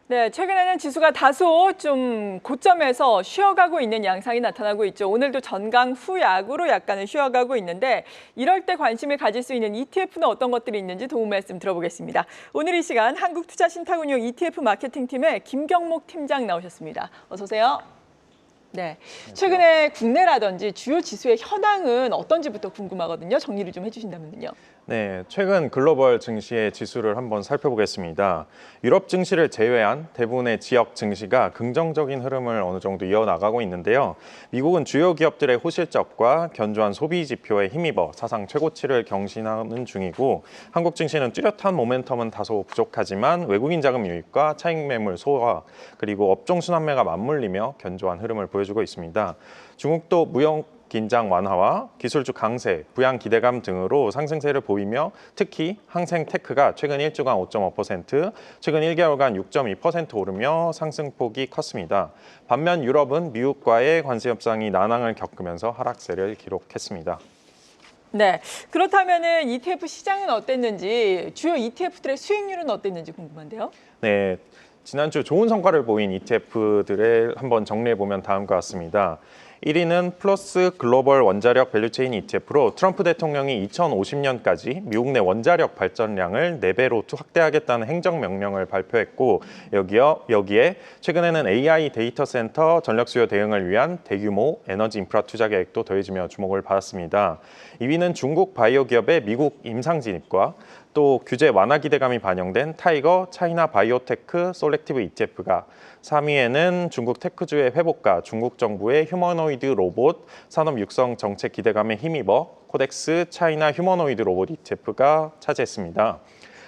네, 최근에는 지수가 다소 좀 고점에서 쉬어가고 있는 양상이 나타나고 있죠. 오늘도 전강 후약으로 약간은 쉬어가고 있는데 이럴 때 관심을 가질 수 있는 ETF는 어떤 것들이 있는지 도움 말씀 들어보겠습니다. 오늘 이 시간 한국투자신탁운용 ETF 마케팅팀의 김경목 팀장 나오셨습니다. 어서 오세요. 네, 최근에 국내라든지 주요 지수의 현황은 어떤지부터 궁금하거든요. 정리를 좀 해주신다면요. 네, 최근 글로벌 증시의 지수를 한번 살펴보겠습니다. 유럽 증시를 제외한 대부분의 지역 증시가 긍정적인 흐름을 어느 정도 이어나가고 있는데요. 미국은 주요 기업들의 호실적과 견조한 소비 지표에 힘입어 사상 최고치를 경신하는 중이고, 한국 증시는 뚜렷한 모멘텀은 다소 부족하지만 외국인 자금 유입과 차익 매물 소화, 그리고 업종 순환매가 맞물리며 견조한 흐름을 보여주고 있습니다. 중국도 무역 긴장 완화와 기술주 강세, 부양 기대감 등으로 상승세를 보이며 특히 항생테크가 최근 1주간 5.5%, 최근 1개월간 6.2% 오르며 상승폭이 컸습니다. 반면 유럽은 미국과의 관세 협상이 난항을 겪으면서 하락세를 기록했습니다. 네, 그렇다면은 ETF 시장은 어땠는지, 주요 ETF들의 수익률은 어땠는지 궁금한데요. 네, 지난주 좋은 성과를 보인 ETF들을 한번 정리해보면 다음과 같습니다. 1위는 플러스 글로벌 원자력 밸류체인 ETF로 트럼프 대통령이 2050년까지 미국 내 원자력 발전량을 4배로 확대하겠다는 행정명령을 발표했고, 여기에 최근에는 AI 데이터 센터 전력 수요 대응을 위한 대규모 에너지 인프라 투자 계획도 더해지며 주목을 받았습니다. 2위는 중국 바이오 기업의 미국 임상 진입과 또 규제 완화 기대감이 반영된 타이거 차이나 바이오테크 솔렉티브 ETF가, 3위에는 중국 테크주의 회복과 중국 정부의 휴머노이드 로봇 산업 육성 정책 기대감에 힘입어 코덱스 차이나 휴머노이드 로봇 ETF가 차지했습니다.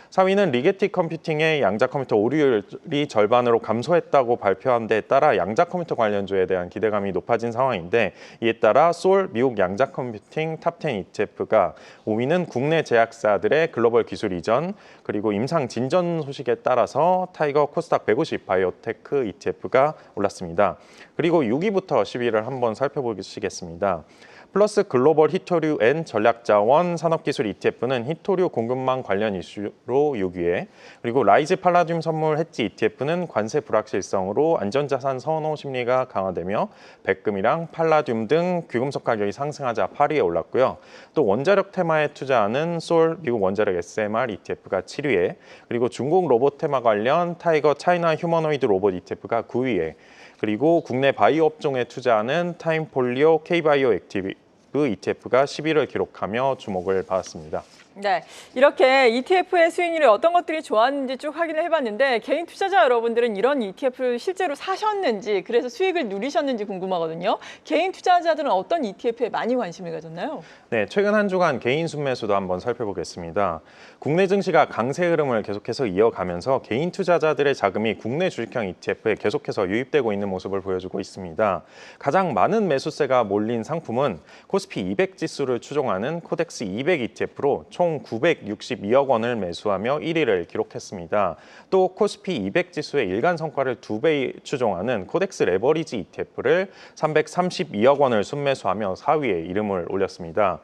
4위는 리게티 컴퓨팅의 양자 컴퓨터 오류율이 절반으로 감소했다고 발표한 데에 따라 양자 컴퓨터 관련주에 대한 기대감이 높아진 상황인데, 이에 따라 솔 미국 양자 컴퓨팅 탑10 ETF가, 5위는 국내 제약사들의 글로벌 기술 이전 그리고 임상 진전 소식에 따라서 타이거 코스닥 150 바이오테크 ETF가 올랐습니다. 그리고 6위부터 10위를 한번 살펴보시겠습니다. 플러스 글로벌 히토류 앤 전략자원 산업기술 ETF는 히토류 공급망 관련 이슈로 6위에, 그리고 라이즈 팔라듐 선물 해지 ETF는 관세 불확실성으로 안전자산 선호 심리가 강화되며 백금이랑 팔라듐 등 귀금속 가격이 상승하자 8위에 올랐고요. 또 원자력 테마에 투자하는 솔 미국 원자력 SMR ETF가 7위에, 그리고 중국 로봇 테마 관련 타이거 차이나 휴머노이드 로봇 ETF가 9위에, 그리고 국내 바이오 업종에 투자하는 타임폴리오 K바이오 액티브 ETF가 10위를 기록하며 주목을 받았습니다. 네, 이렇게 ETF의 수익률이 어떤 것들이 좋았는지 쭉 확인을 해봤는데 개인 투자자 여러분들은 이런 ETF를 실제로 사셨는지, 그래서 수익을 누리셨는지 궁금하거든요. 개인 투자자들은 어떤 ETF에 많이 관심을 가졌나요? 네, 최근 한 주간 개인 순매수도 한번 살펴보겠습니다. 국내 증시가 강세 흐름을 계속해서 이어가면서 개인 투자자들의 자금이 국내 주식형 ETF에 계속해서 유입되고 있는 모습을 보여주고 있습니다. 가장 많은 매수세가 몰린 상품은 코스피 200 지수를 추종하는 코덱스 200 ETF로 총 962억 원을 매수하며 1위를 기록했습니다. 또 코스피 200 지수의 일간 성과를 2배 추종하는 코덱스 레버리지 ETF를 332억 원을 순매수하며 4위에 이름을 올렸습니다.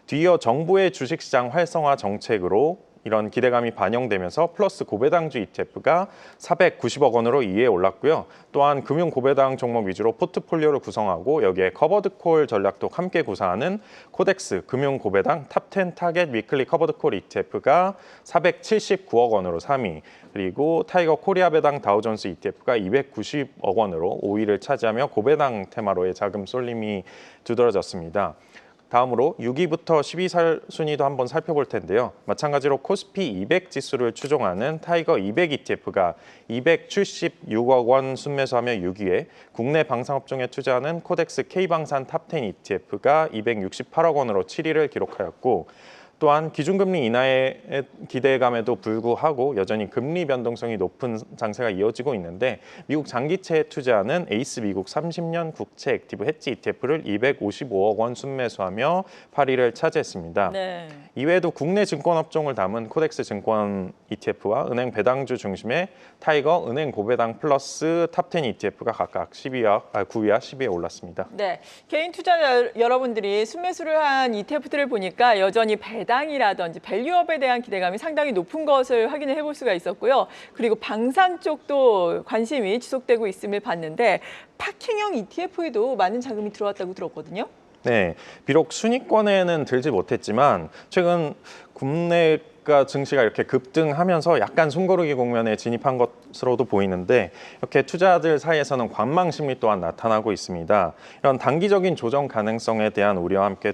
뒤이어 정부의 주식시장 활성화 정책으로 이런 기대감이 반영되면서 플러스 고배당주 ETF가 490억 원으로 2위에 올랐고요. 또한 금융 고배당 종목 위주로 포트폴리오를 구성하고 여기에 커버드콜 전략도 함께 구사하는 코덱스 금융 고배당 탑10 타겟 위클리 커버드콜 ETF가 479억 원으로 3위, 그리고 타이거 코리아 배당 다우존스 ETF가 290억 원으로 5위를 차지하며 고배당 테마로의 자금 쏠림이 두드러졌습니다. 다음으로 6위부터 10위 순위도 한번 살펴볼 텐데요. 마찬가지로 코스피 200 지수를 추종하는 타이거 200 ETF가 276억 원 순매수하며 6위에, 국내 방산업종에 투자하는 코덱스 K방산 탑10 ETF가 268억 원으로 7위를 기록하였고, 또한 기준금리 인하의 기대감에도 불구하고 여전히 금리 변동성이 높은 장세가 이어지고 있는데, 미국 장기채에 투자하는 에이스 미국 30년 국채 액티브 해지 ETF를 255억 원 순매수하며 8위를 차지했습니다. 네. 이외에도 국내 증권업종을 담은 코덱스 증권 ETF와 은행 배당주 중심의 타이거 은행 고배당 플러스 탑10 ETF가 각각 9위와 10위에 올랐습니다. 네, 개인 투자자 여러분들이 순매수를 한 ETF들을 보니까 여전히 배당 마당이라든지 밸류업에 대한 기대감이 상당히 높은 것을 확인을 해볼 수가 있었고요. 그리고 방산 쪽도 관심이 지속되고 있음을 봤는데 파킹형 ETF에도 많은 자금이 들어왔다고 들었거든요. 네, 비록 순위권에는 들지 못했지만 최근 국내가 증시가 이렇게 급등하면서 약간 숨고르기 국면에 진입한 것으로도 보이는데 이렇게 투자자들 사이에서는 관망 심리 또한 나타나고 있습니다. 이런 단기적인 조정 가능성에 대한 우려와 함께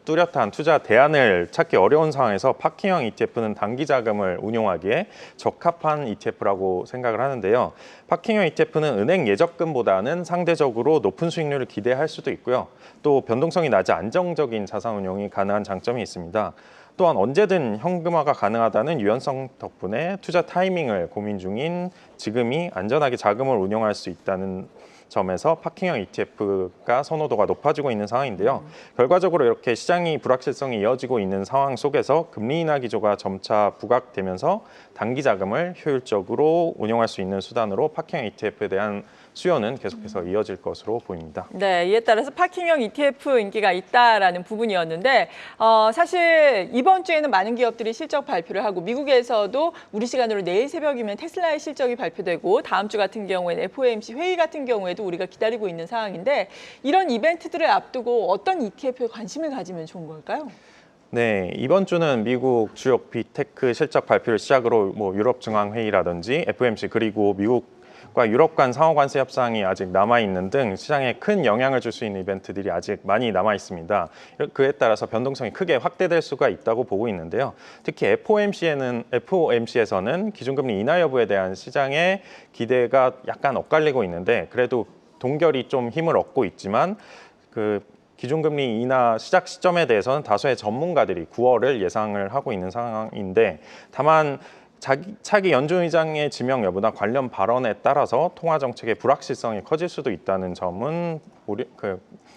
뚜렷한 투자 대안을 찾기 어려운 상황에서 파킹형 ETF는 단기 자금을 운용하기에 적합한 ETF라고 생각을 하는데요. 파킹형 ETF는 은행 예적금보다는 상대적으로 높은 수익률을 기대할 수도 있고요. 또 변동성이 낮아 안정적인 자산 운용이 가능한 장점이 있습니다. 또한 언제든 현금화가 가능하다는 유연성 덕분에 투자 타이밍을 고민 중인 지금이 안전하게 자금을 운용할 수 있다는 점에서 파킹형 ETF가 선호도가 높아지고 있는 상황인데요. 결과적으로 이렇게 시장이 불확실성이 이어지고 있는 상황 속에서 금리 인하 기조가 점차 부각되면서 단기 자금을 효율적으로 운용할 수 있는 수단으로 파킹형 ETF에 대한 수요는 계속해서 이어질 것으로 보입니다. 네, 이에 따라서 파킹형 ETF 인기가 있다라는 부분이었는데 사실 이번 주에는 많은 기업들이 실적 발표를 하고 미국에서도 우리 시간으로 내일 새벽이면 테슬라의 실적이 발표되고 다음 주 같은 경우에는 FOMC 회의 같은 경우에도 우리가 기다리고 있는 상황인데 이런 이벤트들을 앞두고 어떤 ETF에 관심을 가지면 좋은 걸까요? 네, 이번 주는 미국 주요 빅테크 실적 발표를 시작으로 유럽 중앙 회의라든지 FOMC 그리고 미국과 유럽 간 상호 관세 협상이 아직 남아 있는 등 시장에 큰 영향을 줄 수 있는 이벤트들이 아직 많이 남아 있습니다. 그에 따라서 변동성이 크게 확대될 수가 있다고 보고 있는데요. 특히 FOMC에서는 기준금리 인하 여부에 대한 시장의 기대가 약간 엇갈리고 있는데 그래도 동결이 좀 힘을 얻고 있지만 기준금리 인하 시작 시점에 대해서는 다수의 전문가들이 9월을 예상을 하고 있는 상황인데 다만 차기 연준 의장의 지명 여부나 관련 발언에 따라서 통화 정책의 불확실성이 커질 수도 있다는 점은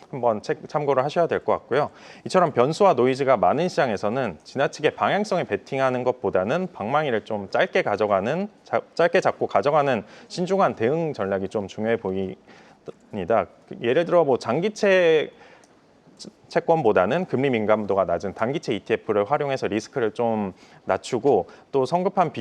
한번 참고를 하셔야 될 것 같고요. 이처럼 변수와 노이즈가 많은 시장에서는 지나치게 방향성에 베팅하는 것보다는 방망이를 좀 짧게 잡고 가져가는 신중한 대응 전략이 좀 중요해 보입니다. 예를 들어 장기채 채권보다는 금리 민감도가 낮은 단기채 ETF를 활용해서 리스크를 좀 낮추고 또 성급하게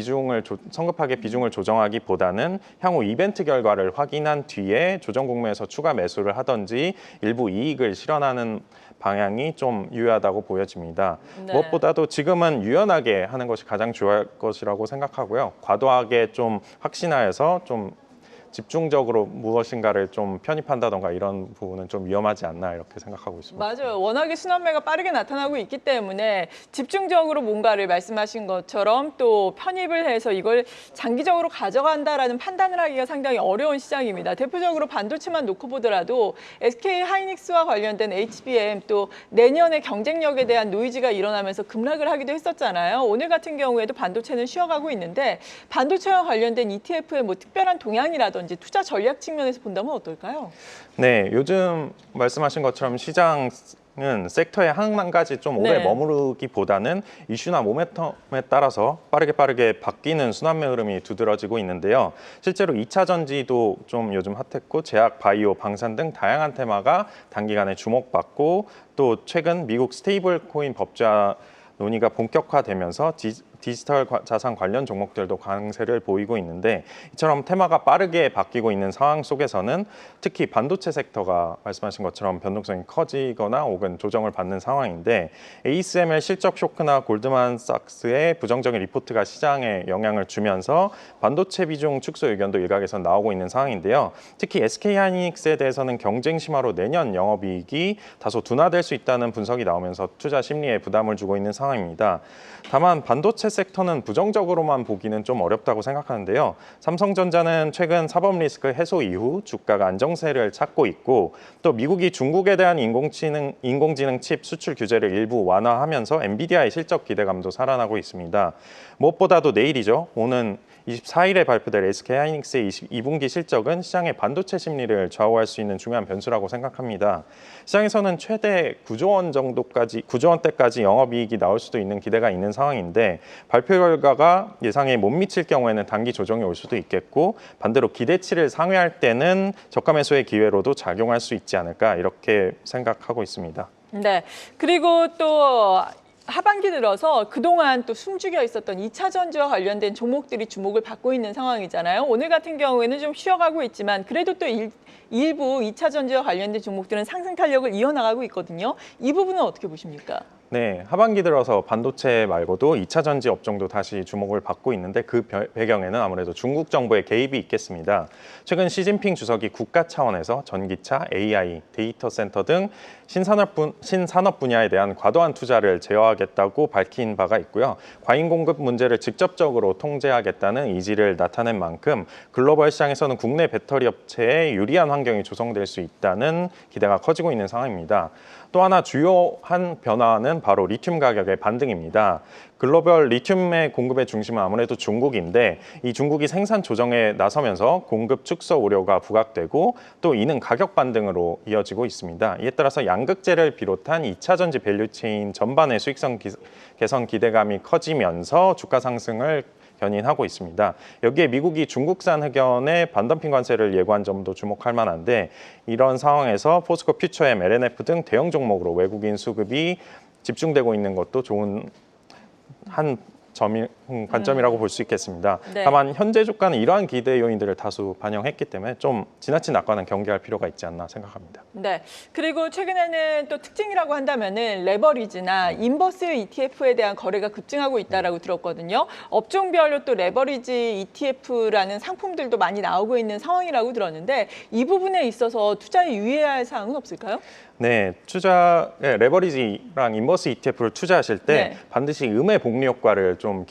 비중을 조정하기보다는 향후 이벤트 결과를 확인한 뒤에 조정 국면에서 추가 매수를 하든지 일부 이익을 실현하는 방향이 좀 유효하다고 보여집니다. 네. 무엇보다도 지금은 유연하게 하는 것이 가장 중요할 것이라고 생각하고요. 과도하게 좀 확신하여서 좀 집중적으로 무엇인가를 좀 편입한다던가 이런 부분은 좀 위험하지 않나 이렇게 생각하고 있습니다. 맞아요. 워낙에 순환매가 빠르게 나타나고 있기 때문에 집중적으로 뭔가를 말씀하신 것처럼 또 편입을 해서 이걸 장기적으로 가져간다라는 판단을 하기가 상당히 어려운 시장입니다. 대표적으로 반도체만 놓고 보더라도 SK 하이닉스와 관련된 HBM 또 내년의 경쟁력에 대한 노이즈가 일어나면서 급락을 하기도 했었잖아요. 오늘 같은 경우에도 반도체는 쉬어가고 있는데 반도체와 관련된 ETF의 특별한 동향이라든지 투자 전략 측면에서 본다면 어떨까요? 네, 요즘 말씀하신 것처럼 시장은 섹터에 한 가지 좀 오래 네. 머무르기보다는 이슈나 모멘텀에 따라서 빠르게 바뀌는 순환매 흐름이 두드러지고 있는데요. 실제로 2차 전지도 좀 요즘 핫했고 제약, 바이오, 방산 등 다양한 테마가 단기간에 주목받고 또 최근 미국 스테이블 코인 법제화 논의가 본격화되면서 디지털 자산 관련 종목들도 강세를 보이고 있는데 이처럼 테마가 빠르게 바뀌고 있는 상황 속에서는 특히 반도체 섹터가 말씀하신 것처럼 변동성이 커지거나 혹은 조정을 받는 상황인데 ASML 실적 쇼크나 골드만삭스의 부정적인 리포트가 시장에 영향을 주면서 반도체 비중 축소 의견도 일각에서 나오고 있는 상황인데요. 특히 SK하이닉스에 대해서는 경쟁 심화로 내년 영업이익이 다소 둔화될 수 있다는 분석이 나오면서 투자 심리에 부담을 주고 있는 상황입니다. 다만 반도체 섹터는 부정적으로만 보기는 좀 어렵다고 생각하는데요. 삼성전자는 최근 사법 리스크 해소 이후 주가가 안정세를 찾고 있고 또 미국이 중국에 대한 인공지능 칩 수출 규제를 일부 완화하면서 엔비디아의 실적 기대감도 살아나고 있습니다. 무엇보다도 내일이죠. 오는 24일에 발표될 SK하이닉스의 22분기 실적은 시장의 반도체 심리를 좌우할 수 있는 중요한 변수라고 생각합니다. 시장에서는 최대 9조 원대까지 영업이익이 나올 수도 있는 기대가 있는 상황인데 발표 결과가 예상에 못 미칠 경우에는 단기 조정이 올 수도 있겠고 반대로 기대치를 상회할 때는 저가 매수의 기회로도 작용할 수 있지 않을까 이렇게 생각하고 있습니다. 네. 그리고 또 하반기 들어서 그동안 또 숨죽여 있었던 2차 전지와 관련된 종목들이 주목을 받고 있는 상황이잖아요. 오늘 같은 경우에는 좀 쉬어가고 있지만 그래도 또 일부 2차 전지와 관련된 종목들은 상승 탄력을 이어나가고 있거든요. 이 부분은 어떻게 보십니까? 네, 하반기 들어서 반도체 말고도 2차 전지 업종도 다시 주목을 받고 있는데 그 배경에는 아무래도 중국 정부의 개입이 있겠습니다. 최근 시진핑 주석이 국가 차원에서 전기차, AI, 데이터 센터 등 신산업 분야에 대한 과도한 투자를 제어하겠다고 밝힌 바가 있고요. 과잉 공급 문제를 직접적으로 통제하겠다는 의지를 나타낸 만큼 글로벌 시장에서는 국내 배터리 업체에 유리한 환경이 조성될 수 있다는 기대가 커지고 있는 상황입니다. 또 하나 주요한 변화는 바로 리튬 가격의 반등입니다. 글로벌 리튬의 공급의 중심은 아무래도 중국인데 이 중국이 생산 조정에 나서면서 공급 축소 우려가 부각되고 또 이는 가격 반등으로 이어지고 있습니다. 이에 따라서 양극재를 비롯한 2차 전지 밸류체인 전반의 수익성 개선 기대감이 커지면서 주가 상승을 견인하고 있습니다. 여기에 미국이 중국산 흑연의 반덤핑 관세를 예고한 점도 주목할 만한데 이런 상황에서 포스코 퓨처엠, LNF 등 대형 종목으로 외국인 수급이 집중되고 있는 것도 좋은 관점이라고 볼 수 있겠습니다. 네. 다만 현재 주가는 이러한 기대 요인들을 다수 반영했기 때문에 좀 지나친 낙관은 경계할 필요가 있지 않나 생각합니다. 네. 그리고 최근에는 또 특징이라고 한다면은 레버리지나 인버스 ETF에 대한 거래가 급증하고 있다라고 들었거든요. 업종별로 또 레버리지 ETF라는 상품들도 많이 나오고 있는 상황이라고 들었는데 이 부분에 있어서 투자에 유의해야 할 사항은 없을까요? 네, 레버리지랑 인버스 ETF를 투자하실 때 네. 반드시 음의 복리 효과를 좀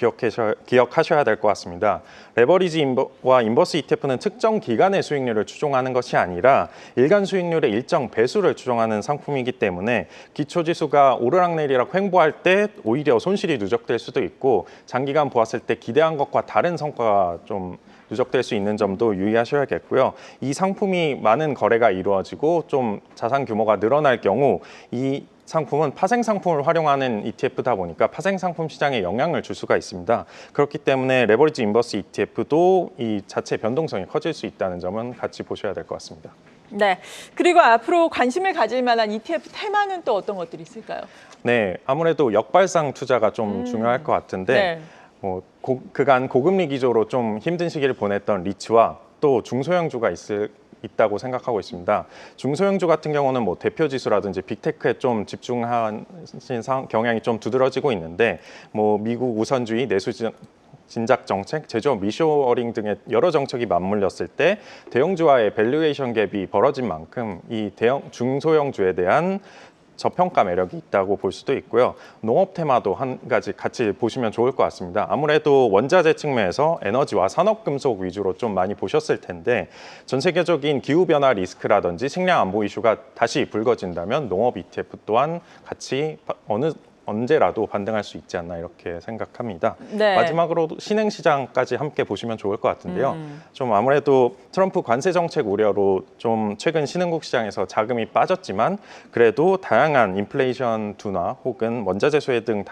기억하셔야 될 것 같습니다. 레버리지와 인버스 ETF는 특정 기간의 수익률을 추종하는 것이 아니라 일간 수익률의 일정 배수를 추종하는 상품이기 때문에 기초지수가 오르락내리락 횡보할 때 오히려 손실이 누적될 수도 있고 장기간 보았을 때 기대한 것과 다른 성과가 좀 누적될 수 있는 점도 유의하셔야겠고요. 이 상품이 많은 거래가 이루어지고 좀 자산 규모가 늘어날 경우 이 상품은 파생 상품을 활용하는 ETF다 보니까 파생 상품 시장에 영향을 줄 수가 있습니다. 그렇기 때문에 레버리지 인버스 ETF도 이 자체 변동성이 커질 수 있다는 점은 같이 보셔야 될 것 같습니다. 네. 그리고 앞으로 관심을 가질 만한 ETF 테마는 또 어떤 것들이 있을까요? 네, 아무래도 역발상 투자가 좀 중요할 것 같은데 네. 그간 고금리 기조로 좀 힘든 시기를 보냈던 리츠와 또 중소형주가 있다고 생각하고 있습니다. 중소형주 같은 경우는 대표 지수라든지 빅테크에 좀 집중한 경향이 좀 두드러지고 있는데 미국 우선주의, 내수 진작 정책, 제조업 미쇼어링 등의 여러 정책이 맞물렸을 때 대형주와의 밸류에이션 갭이 벌어진 만큼 이 중소형주에 대한 저평가 매력이 있다고 볼 수도 있고요. 농업 테마도 한 가지 같이 보시면 좋을 것 같습니다. 아무래도 원자재 측면에서 에너지와 산업금속 위주로 좀 많이 보셨을 텐데 전 세계적인 기후변화 리스크라든지 식량 안보 이슈가 다시 불거진다면 농업 ETF 또한 같이 언제라도 반등할 수 있지 않나 이렇게 생각합니다. 네. 마지막으로 신흥시장까지 함께 보시면 좋을 것 같은데요. 좀 아무래도 트럼프 관세 정책 우려로 좀 최근 신흥국 시장에서 자금이 빠졌지만 그래도 다양한 인플레이션 둔화 혹은 원자재 소외 등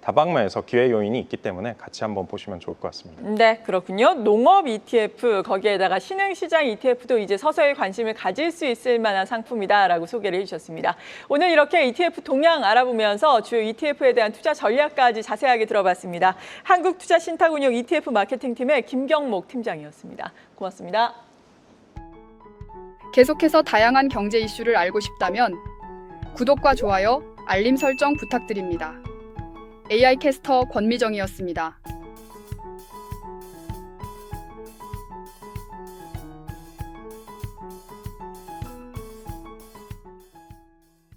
다방면에서 기회 요인이 있기 때문에 같이 한번 보시면 좋을 것 같습니다. 네, 그렇군요. 농업 ETF, 거기에다가 신흥시장 ETF도 이제 서서히 관심을 가질 수 있을 만한 상품이다라고 소개를 해주셨습니다. 오늘 이렇게 ETF 동향 알아보면서 주요 ETF에 대한 투자 전략까지 자세하게 들어봤습니다. 한국투자신탁운용 ETF 마케팅팀의 김경목 팀장이었습니다. 고맙습니다. 계속해서 다양한 경제 이슈를 알고 싶다면 구독과 좋아요, 알림 설정 부탁드립니다. AI 캐스터 권미정이었습니다.